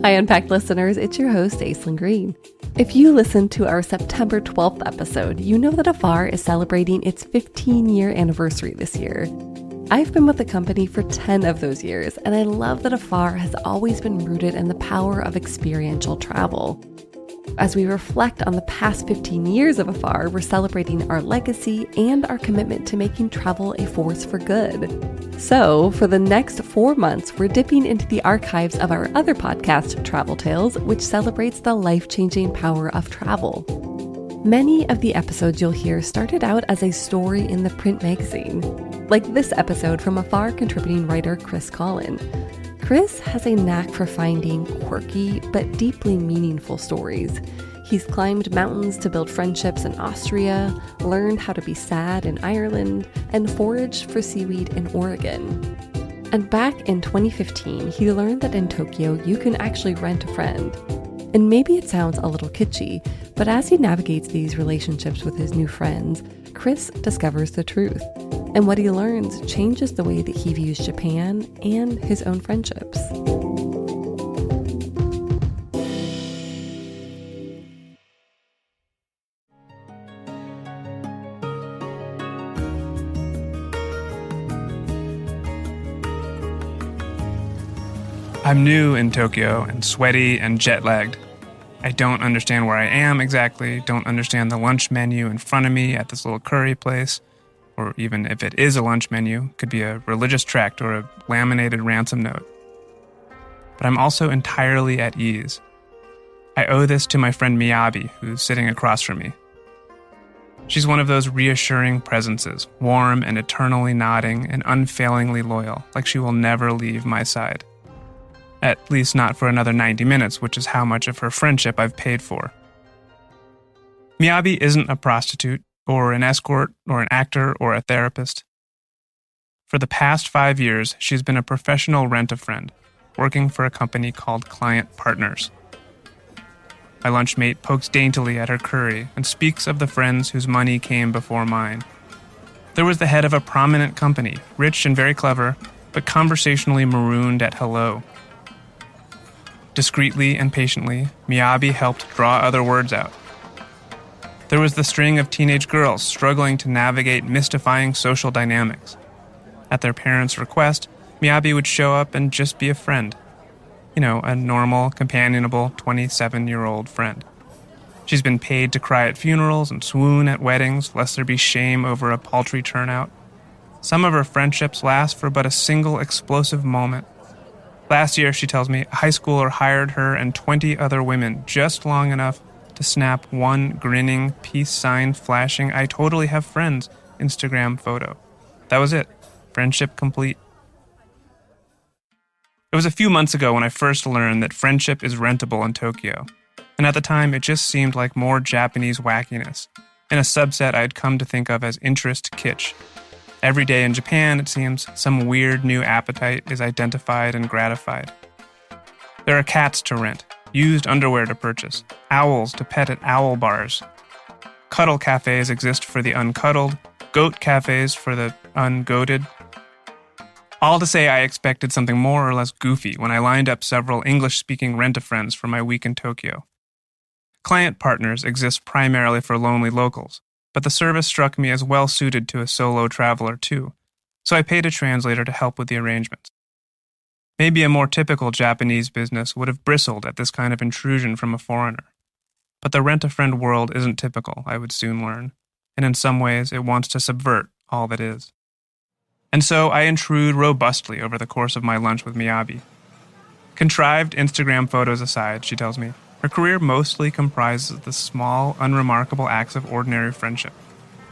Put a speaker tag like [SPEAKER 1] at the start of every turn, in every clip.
[SPEAKER 1] Hi, Unpacked listeners. It's your host, Aislinn Green. If you listened to our September 12th episode, you know that Afar is celebrating its 15-year anniversary this year. I've been with the company for 10 of those years, and I love that Afar has always been rooted in the power of experiential travel. As we reflect on the past 15 years of Afar, we're celebrating our legacy and our commitment to making travel a force for good. So, for the next 4 months, we're dipping into the archives of our other podcast, Travel Tales, which celebrates the life-changing power of travel. Many of the episodes you'll hear started out as a story in the print magazine, like this episode from Afar contributing writer Chris Collin. Chris has a knack for finding quirky but deeply meaningful stories. He's climbed mountains to build friendships in Austria, learned how to be sad in Ireland, and foraged for seaweed in Oregon. And back in 2015, he learned that in Tokyo, you can actually rent a friend. And maybe it sounds a little kitschy, but as he navigates these relationships with his new friends, Chris discovers the truth. And what he learns changes the way that he views Japan and his own friendships.
[SPEAKER 2] I'm new in Tokyo and sweaty and jet-lagged. I don't understand where I am exactly, don't understand the lunch menu in front of me at this little curry place, or even if it is a lunch menu, could be a religious tract or a laminated ransom note. But I'm also entirely at ease. I owe this to my friend Miyabi, who's sitting across from me. She's one of those reassuring presences, warm and eternally nodding and unfailingly loyal, like she will never leave my side. At least not for another 90 minutes, which is how much of her friendship I've paid for. Miyabi isn't a prostitute, or an escort, or an actor, or a therapist. For the past 5 years, she's been a professional rent-a-friend, working for a company called Client Partners. My lunchmate pokes daintily at her curry and speaks of the friends whose money came before mine. There was the head of a prominent company, rich and very clever, but conversationally marooned at hello. Discreetly and patiently, Miyabi helped draw other words out. There was the string of teenage girls struggling to navigate mystifying social dynamics. At their parents' request, Miyabi would show up and just be a friend. You know, a normal, companionable 27-year-old friend. She's been paid to cry at funerals and swoon at weddings, lest there be shame over a paltry turnout. Some of her friendships last for but a single explosive moment. Last year, she tells me, a high schooler hired her and 20 other women just long enough to snap one grinning, peace sign flashing, I totally have friends Instagram photo. That was it. Friendship complete. It was a few months ago when I first learned that friendship is rentable in Tokyo. And at the time, it just seemed like more Japanese wackiness, in a subset I'd come to think of as interest kitsch. Every day in Japan, it seems, some weird new appetite is identified and gratified. There are cats to rent, used underwear to purchase, owls to pet at owl bars. Cuddle cafes exist for the uncuddled, goat cafes for the ungoated. All to say I expected something more or less goofy when I lined up several English-speaking rent-a-friends for my week in Tokyo. Client Partners exist primarily for lonely locals, but the service struck me as well-suited to a solo traveler too, so I paid a translator to help with the arrangements. Maybe a more typical Japanese business would have bristled at this kind of intrusion from a foreigner. But the rent-a-friend world isn't typical, I would soon learn, and in some ways it wants to subvert all that is. And so I intrude robustly over the course of my lunch with Miyabi. Contrived Instagram photos aside, she tells me, her career mostly comprises the small, unremarkable acts of ordinary friendship.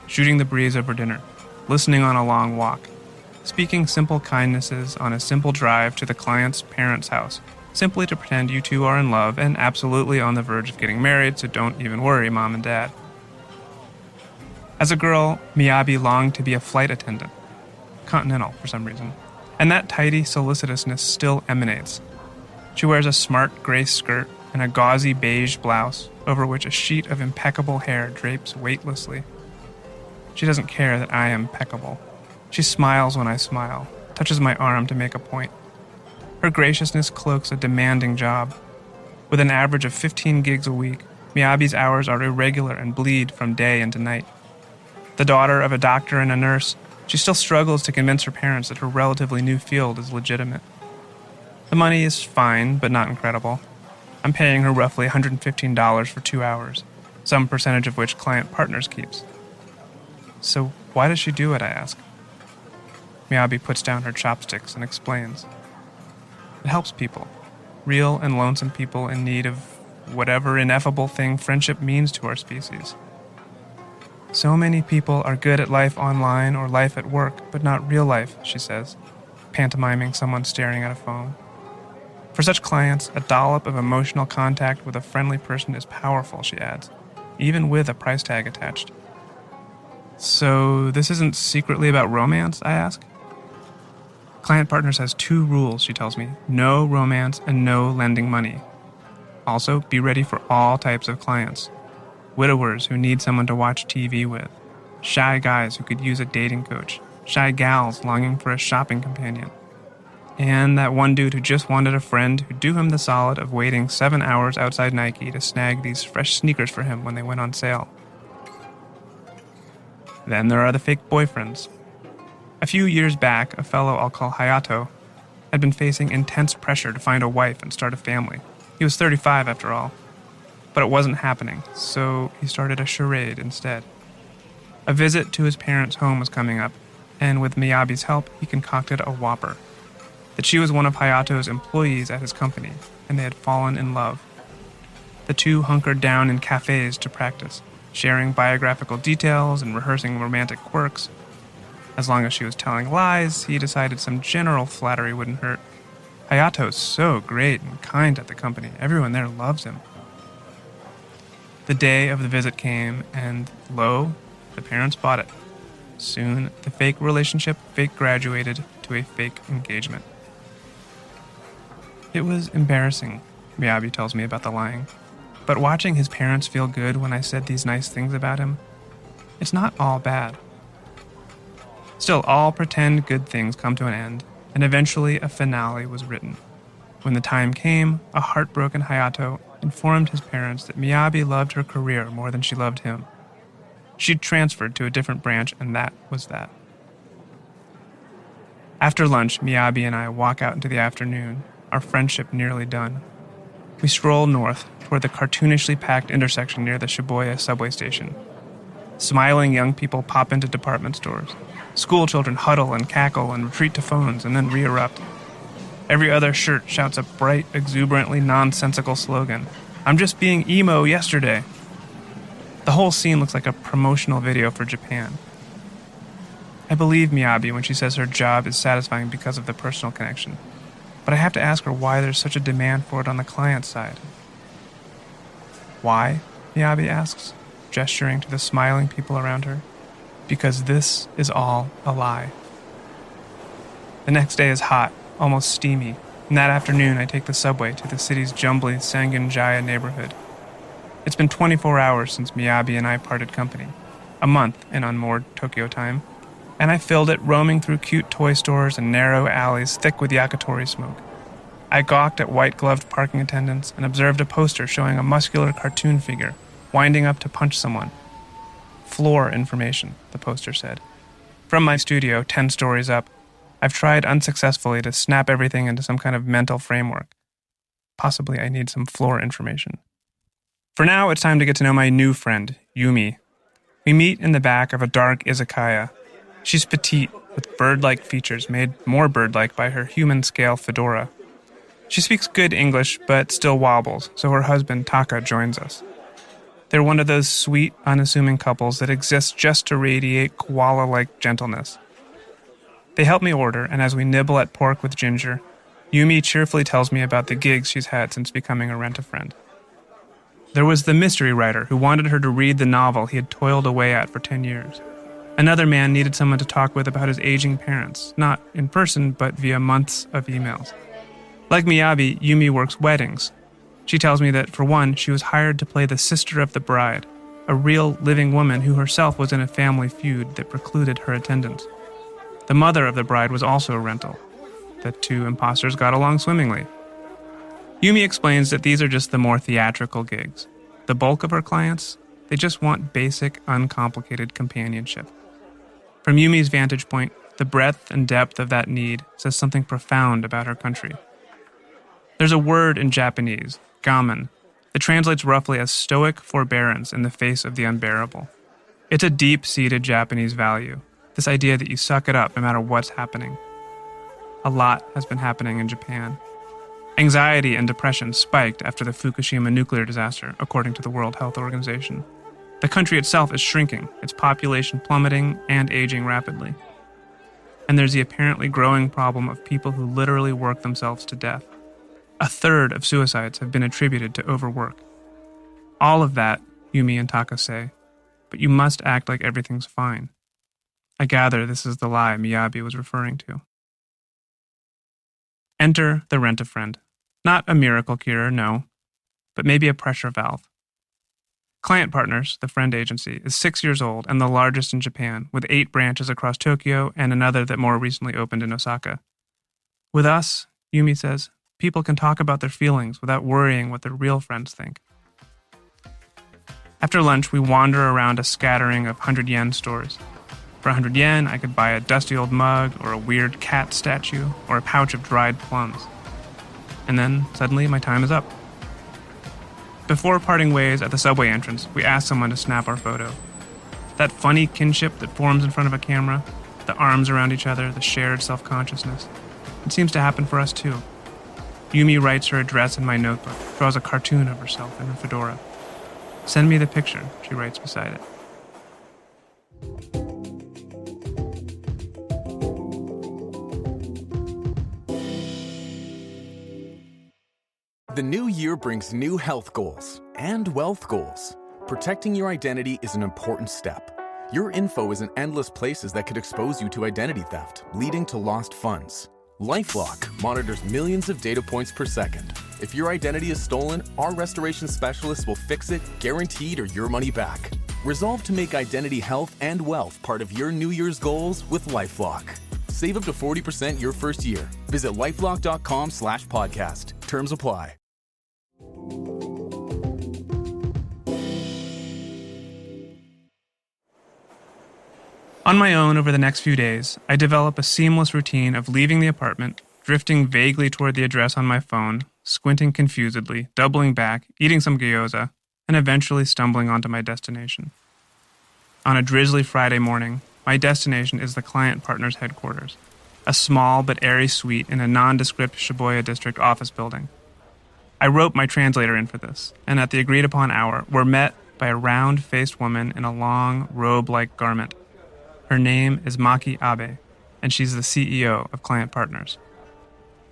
[SPEAKER 2] Shooting the breeze over dinner, listening on a long walk, speaking simple kindnesses on a simple drive to the client's parents' house, simply to pretend you two are in love and absolutely on the verge of getting married, so don't even worry, Mom and Dad. As a girl, Miyabi longed to be a flight attendant. Continental, for some reason. And that tidy solicitousness still emanates. She wears a smart gray skirt and a gauzy beige blouse, over which a sheet of impeccable hair drapes weightlessly. She doesn't care that I am impeccable. She smiles when I smile, touches my arm to make a point. Her graciousness cloaks a demanding job, With an average of 15 gigs a week, Miyabi's hours are irregular and bleed from day into night. The daughter of a doctor and a nurse, she still struggles to convince her parents that her relatively new field is legitimate. The money is fine, but not incredible. I'm paying her roughly $115 for 2 hours, some percentage of which client partners keeps. So why does she do it, I ask. Miyabi puts down her chopsticks and explains. It helps people, real and lonesome people in need of whatever ineffable thing friendship means to our species. So many people are good at life online or life at work, but not real life, she says, pantomiming someone staring at a phone. For such clients, a dollop of emotional contact with a friendly person is powerful, she adds, even with a price tag attached. So this isn't secretly about romance, I ask? Client Partners has 2 rules, she tells me. No romance and no lending money. Also, be ready for all types of clients. Widowers who need someone to watch TV with. Shy guys who could use a dating coach. Shy gals longing for a shopping companion. And that one dude who just wanted a friend who'd do him the solid of waiting 7 hours outside Nike to snag these fresh sneakers for him when they went on sale. Then there are the fake boyfriends. A few years back, a fellow I'll call Hayato had been facing intense pressure to find a wife and start a family. He was 35 after all. But it wasn't happening, so he started a charade instead. A visit to his parents' home was coming up, and with Miyabi's help, he concocted a whopper. That she was one of Hayato's employees at his company, and they had fallen in love. The two hunkered down in cafes to practice, sharing biographical details and rehearsing romantic quirks. As long as she was telling lies, he decided some general flattery wouldn't hurt. Hayato's so great and kind at the company. Everyone there loves him. The day of the visit came, and lo, the parents bought it. Soon, the fake relationship fake graduated to a fake engagement. It was embarrassing, Miyabi tells me about the lying. But watching his parents feel good when I said these nice things about him, it's not all bad. Still, all pretend good things come to an end, and eventually a finale was written. When the time came, a heartbroken Hayato informed his parents that Miyabi loved her career more than she loved him. She'd transferred to a different branch, and that was that. After lunch, Miyabi and I walk out into the afternoon, our friendship nearly done. We stroll north toward the cartoonishly packed intersection near the Shibuya subway station. Smiling young people pop into department stores. School children huddle and cackle and retreat to phones and then re-erupt. Every other shirt shouts a bright, exuberantly nonsensical slogan. I'm just being emo yesterday. The whole scene looks like a promotional video for Japan. I believe Miyabi when she says her job is satisfying because of the personal connection. But I have to ask her why there's such a demand for it on the client side. Why? Miyabi asks, gesturing to the smiling people around her. Because this is all a lie. The next day is hot, almost steamy, and that afternoon I take the subway to the city's jumbly Sangenjaya neighborhood. It's been 24 hours since Miyabi and I parted company, a month in unmoored Tokyo time, and I filled it roaming through cute toy stores and narrow alleys thick with yakitori smoke. I gawked at white-gloved parking attendants and observed a poster showing a muscular cartoon figure winding up to punch someone. Floor information, the poster said. From my studio, 10 stories up, I've tried unsuccessfully to snap everything into some kind of mental framework. Possibly I need some floor information. For now, it's time to get to know my new friend, Yumi. We meet in the back of a dark izakaya. She's petite, with bird-like features made more bird-like by her human-scale fedora. She speaks good English, but still wobbles, so her husband, Taka, joins us. They're one of those sweet, unassuming couples that exist just to radiate koala-like gentleness. They help me order, and as we nibble at pork with ginger, Yumi cheerfully tells me about the gigs she's had since becoming a rent-a-friend. There was the mystery writer who wanted her to read the novel he had toiled away at for 10 years. Another man needed someone to talk with about his aging parents, not in person, but via months of emails. Like Miyabi, Yumi works weddings. She tells me that, for one, she was hired to play the sister of the bride, a real, living woman who herself was in a family feud that precluded her attendance. The mother of the bride was also a rental. The two imposters got along swimmingly. Yumi explains that these are just the more theatrical gigs. The bulk of her clients, they just want basic, uncomplicated companionship. From Yumi's vantage point, the breadth and depth of that need says something profound about her country. There's a word in Japanese, gamen, that translates roughly as stoic forbearance in the face of the unbearable. It's a deep-seated Japanese value, this idea that you suck it up no matter what's happening. A lot has been happening in Japan. Anxiety and depression spiked after the Fukushima nuclear disaster, according to the World Health Organization. The country itself is shrinking, its population plummeting and aging rapidly. And there's the apparently growing problem of people who literally work themselves to death. A third of suicides have been attributed to overwork. All of that, Yumi and Taka say, but you must act like everything's fine. I gather this is the lie Miyabi was referring to. Enter the Rent-A-Friend. Not a miracle cure, no, but maybe a pressure valve. Client Partners, the friend agency, is 6 years old and the largest in Japan, with 8 branches across Tokyo and another that more recently opened in Osaka. With us, Yumi says, people can talk about their feelings without worrying what their real friends think. After lunch, we wander around a scattering of 100-yen stores. For 100 yen, I could buy a dusty old mug or a weird cat statue or a pouch of dried plums. And then, suddenly, my time is up. Before parting ways at the subway entrance, we ask someone to snap our photo. That funny kinship that forms in front of a camera, the arms around each other, the shared self-consciousness. It seems to happen for us too. Yumi writes her address in my notebook, draws a cartoon of herself in her fedora. Send me the picture, she writes beside it.
[SPEAKER 3] The new year brings new health goals and wealth goals. Protecting your identity is an important step. Your info is in endless places that could expose you to identity theft, leading to lost funds. LifeLock monitors millions of data points per second. If your identity is stolen, our restoration specialists will fix it, guaranteed, or your money back. Resolve to make identity health and wealth part of your New Year's goals with LifeLock. Save up to 40% your first year. Visit lifelock.com/podcast. Terms apply.
[SPEAKER 2] On my own over the next few days, I develop a seamless routine of leaving the apartment, drifting vaguely toward the address on my phone, squinting confusedly, doubling back, eating some gyoza, and eventually stumbling onto my destination. On a drizzly Friday morning, my destination is the Client Partners headquarters, a small but airy suite in a nondescript Shibuya district office building. I rope my translator in for this, and at the agreed-upon hour, we're met by a round-faced woman in a long, robe-like garment. Her name is Maki Abe, and she's the CEO of Client Partners.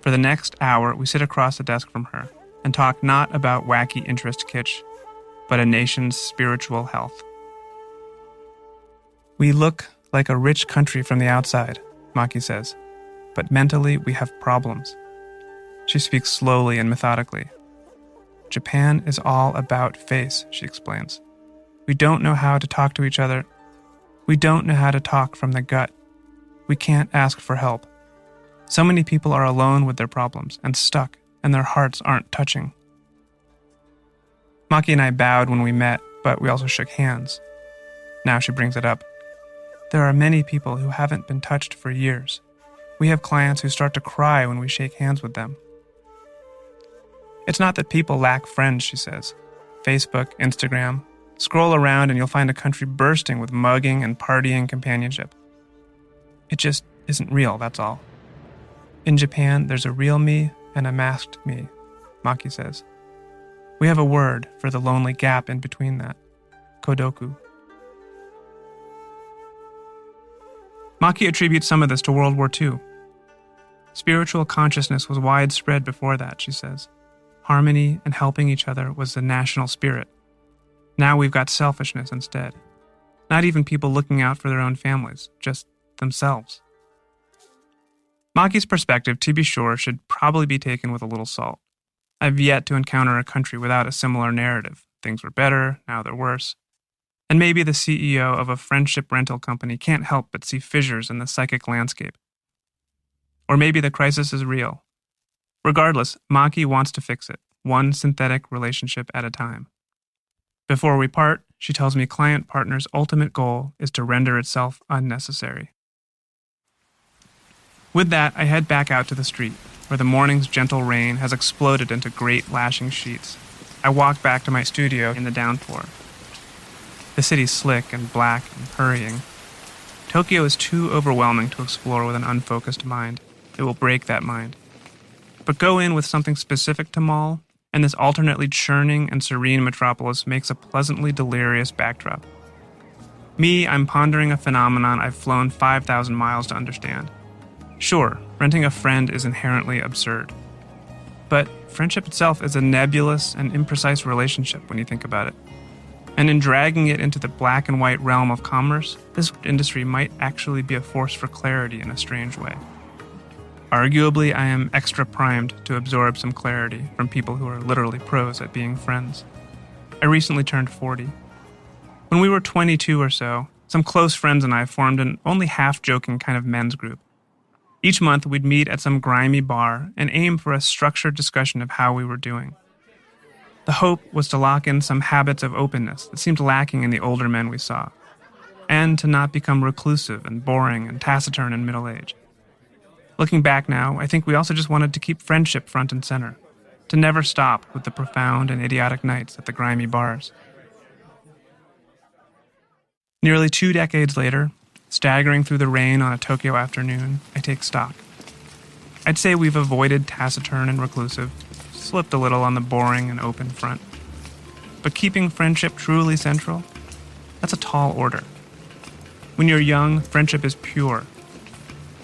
[SPEAKER 2] For the next hour, we sit across the desk from her and talk not about wacky interest kitsch, but a nation's spiritual health. We look like a rich country from the outside, Maki says, but mentally we have problems. She speaks slowly and methodically. Japan is all about face, she explains. We don't know how to talk to each other. We don't know how to talk from the gut. We can't ask for help. So many people are alone with their problems and stuck, and their hearts aren't touching. Maki and I bowed when we met, but we also shook hands. Now she brings it up. There are many people who haven't been touched for years. We have clients who start to cry when we shake hands with them. It's not that people lack friends, she says. Facebook, Instagram. Scroll around and you'll find a country bursting with mugging and partying companionship. It just isn't real, that's all. In Japan, there's a real me and a masked me, Maki says. We have a word for the lonely gap in between that. Kodoku. Maki attributes some of this to World War II. Spiritual consciousness was widespread before that, she says. Harmony and helping each other was the national spirit. Now we've got selfishness instead. Not even people looking out for their own families, just themselves. Maki's perspective, to be sure, should probably be taken with a little salt. I've yet to encounter a country without a similar narrative. Things were better, now they're worse. And maybe the CEO of a friendship rental company can't help but see fissures in the psychic landscape. Or maybe the crisis is real. Regardless, Maki wants to fix it, one synthetic relationship at a time. Before we part, she tells me client partner's ultimate goal is to render itself unnecessary. With that, I head back out to the street, where the morning's gentle rain has exploded into great lashing sheets. I walk back to my studio in the downpour. The city's slick and black and hurrying. Tokyo is too overwhelming to explore with an unfocused mind. It will break that mind. But go in with something specific to Mall, and this alternately churning and serene metropolis makes a pleasantly delirious backdrop. Me, I'm pondering a phenomenon I've flown 5,000 miles to understand. Sure, renting a friend is inherently absurd. But friendship itself is a nebulous and imprecise relationship when you think about it. And in dragging it into the black and white realm of commerce, this industry might actually be a force for clarity in a strange way. Arguably, I am extra primed to absorb some clarity from people who are literally pros at being friends. I recently turned 40. When we were 22 or so, some close friends and I formed an only half-joking kind of men's group. Each month, we'd meet at some grimy bar and aim for a structured discussion of how we were doing. The hope was to lock in some habits of openness that seemed lacking in the older men we saw, and to not become reclusive and boring and taciturn in middle age. Looking back now, I think we also just wanted to keep friendship front and center, to never stop with the profound and idiotic nights at the grimy bars. Nearly 2 decades later, staggering through the rain on a Tokyo afternoon, I take stock. I'd say we've avoided taciturn and reclusive, slipped a little on the boring and open front. But keeping friendship truly central, that's a tall order. When you're young, friendship is pure,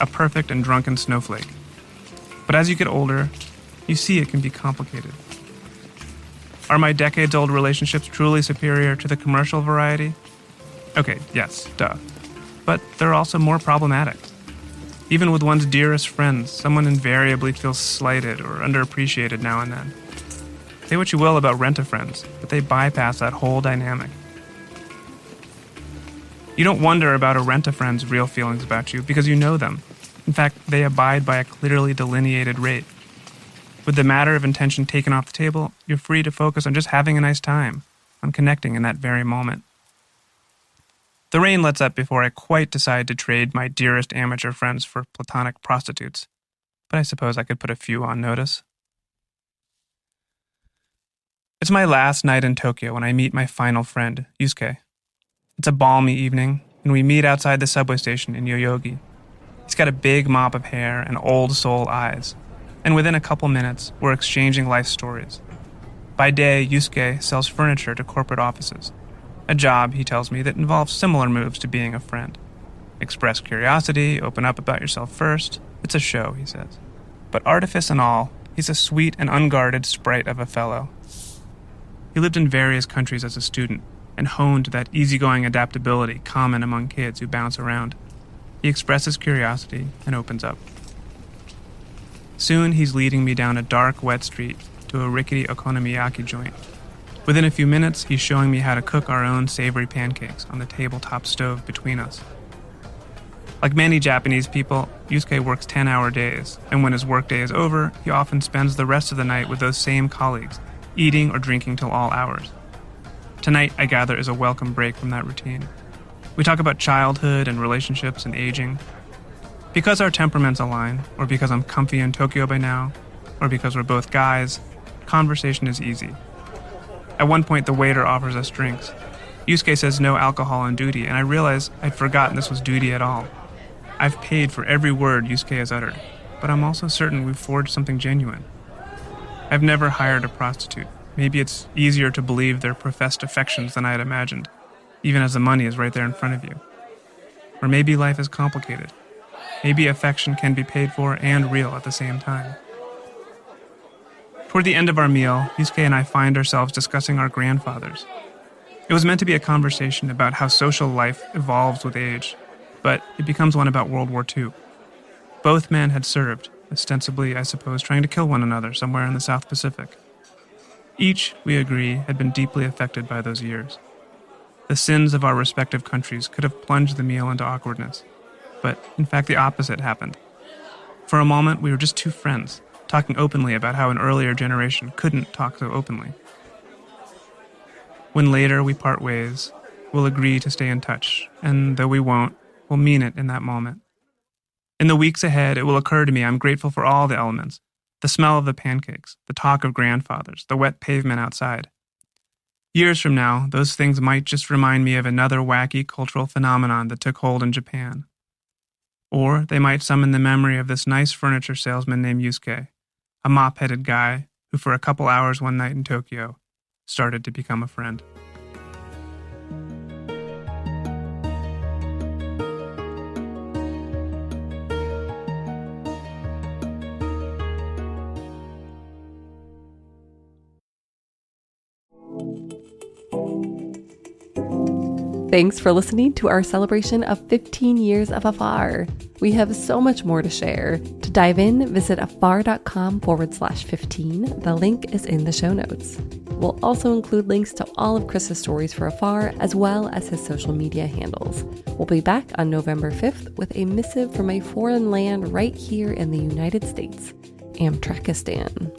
[SPEAKER 2] a perfect and drunken snowflake. But as you get older, you see it can be complicated. Are my decades-old relationships truly superior to the commercial variety? Okay, yes, duh. But they're also more problematic. Even with one's dearest friends, someone invariably feels slighted or underappreciated now and then. Say what you will about rent-a-friends, but they bypass that whole dynamic. You don't wonder about a rent-a-friend's real feelings about you because you know them. In fact, they abide by a clearly delineated rate. With the matter of intention taken off the table, you're free to focus on just having a nice time, on connecting in that very moment. The rain lets up before I quite decide to trade my dearest amateur friends for platonic prostitutes, but I suppose I could put a few on notice. It's my last night in Tokyo when I meet my final friend, Yusuke. It's a balmy evening, and we meet outside the subway station in Yoyogi. He's got a big mop of hair and old soul eyes, and within a couple minutes, we're exchanging life stories. By day, Yusuke sells furniture to corporate offices, a job, he tells me, that involves similar moves to being a friend. Express curiosity, open up about yourself first. It's a show, he says. But artifice and all, he's a sweet and unguarded sprite of a fellow. He lived in various countries as a student, and honed that easygoing adaptability common among kids who bounce around. He expresses curiosity and opens up. Soon he's leading me down a dark, wet street to a rickety okonomiyaki joint. Within a few minutes, he's showing me how to cook our own savory pancakes on the tabletop stove between us. Like many Japanese people, Yusuke works 10-hour days, and when his workday is over, he often spends the rest of the night with those same colleagues, eating or drinking till all hours. Tonight, I gather, is a welcome break from that routine. We talk about childhood and relationships and aging. Because our temperaments align, or because I'm comfy in Tokyo by now, or because we're both guys, conversation is easy. At one point, the waiter offers us drinks. Yusuke says no alcohol on duty, and I realize I'd forgotten this was duty at all. I've paid for every word Yusuke has uttered, but I'm also certain we've forged something genuine. I've never hired a prostitute. Maybe it's easier to believe their professed affections than I had imagined, even as the money is right there in front of you. Or maybe life is complicated. Maybe affection can be paid for and real at the same time. Toward the end of our meal, Yusuke and I find ourselves discussing our grandfathers. It was meant to be a conversation about how social life evolves with age, but it becomes one about World War II. Both men had served, ostensibly, I suppose, trying to kill one another somewhere in the South Pacific. Each, we agree, had been deeply affected by those years. The sins of our respective countries could have plunged the meal into awkwardness, but in fact the opposite happened. For a moment, we were just two friends, talking openly about how an earlier generation couldn't talk so openly. When later we part ways, we'll agree to stay in touch, and though we won't, we'll mean it in that moment. In the weeks ahead, it will occur to me I'm grateful for all the elements: the smell of the pancakes, the talk of grandfathers, the wet pavement outside. Years from now, those things might just remind me of another wacky cultural phenomenon that took hold in Japan. Or they might summon the memory of this nice furniture salesman named Yusuke, a mop-headed guy who for a couple hours one night in Tokyo started to become a friend.
[SPEAKER 1] Thanks for listening to our celebration of 15 years of Afar. We have so much more to share. To dive in, visit afar.com/15. The link is in the show notes. We'll also include links to all of Chris's stories for Afar, as well as his social media handles. We'll be back on November 5th with a missive from a foreign land right here in the United States, Amtrakistan.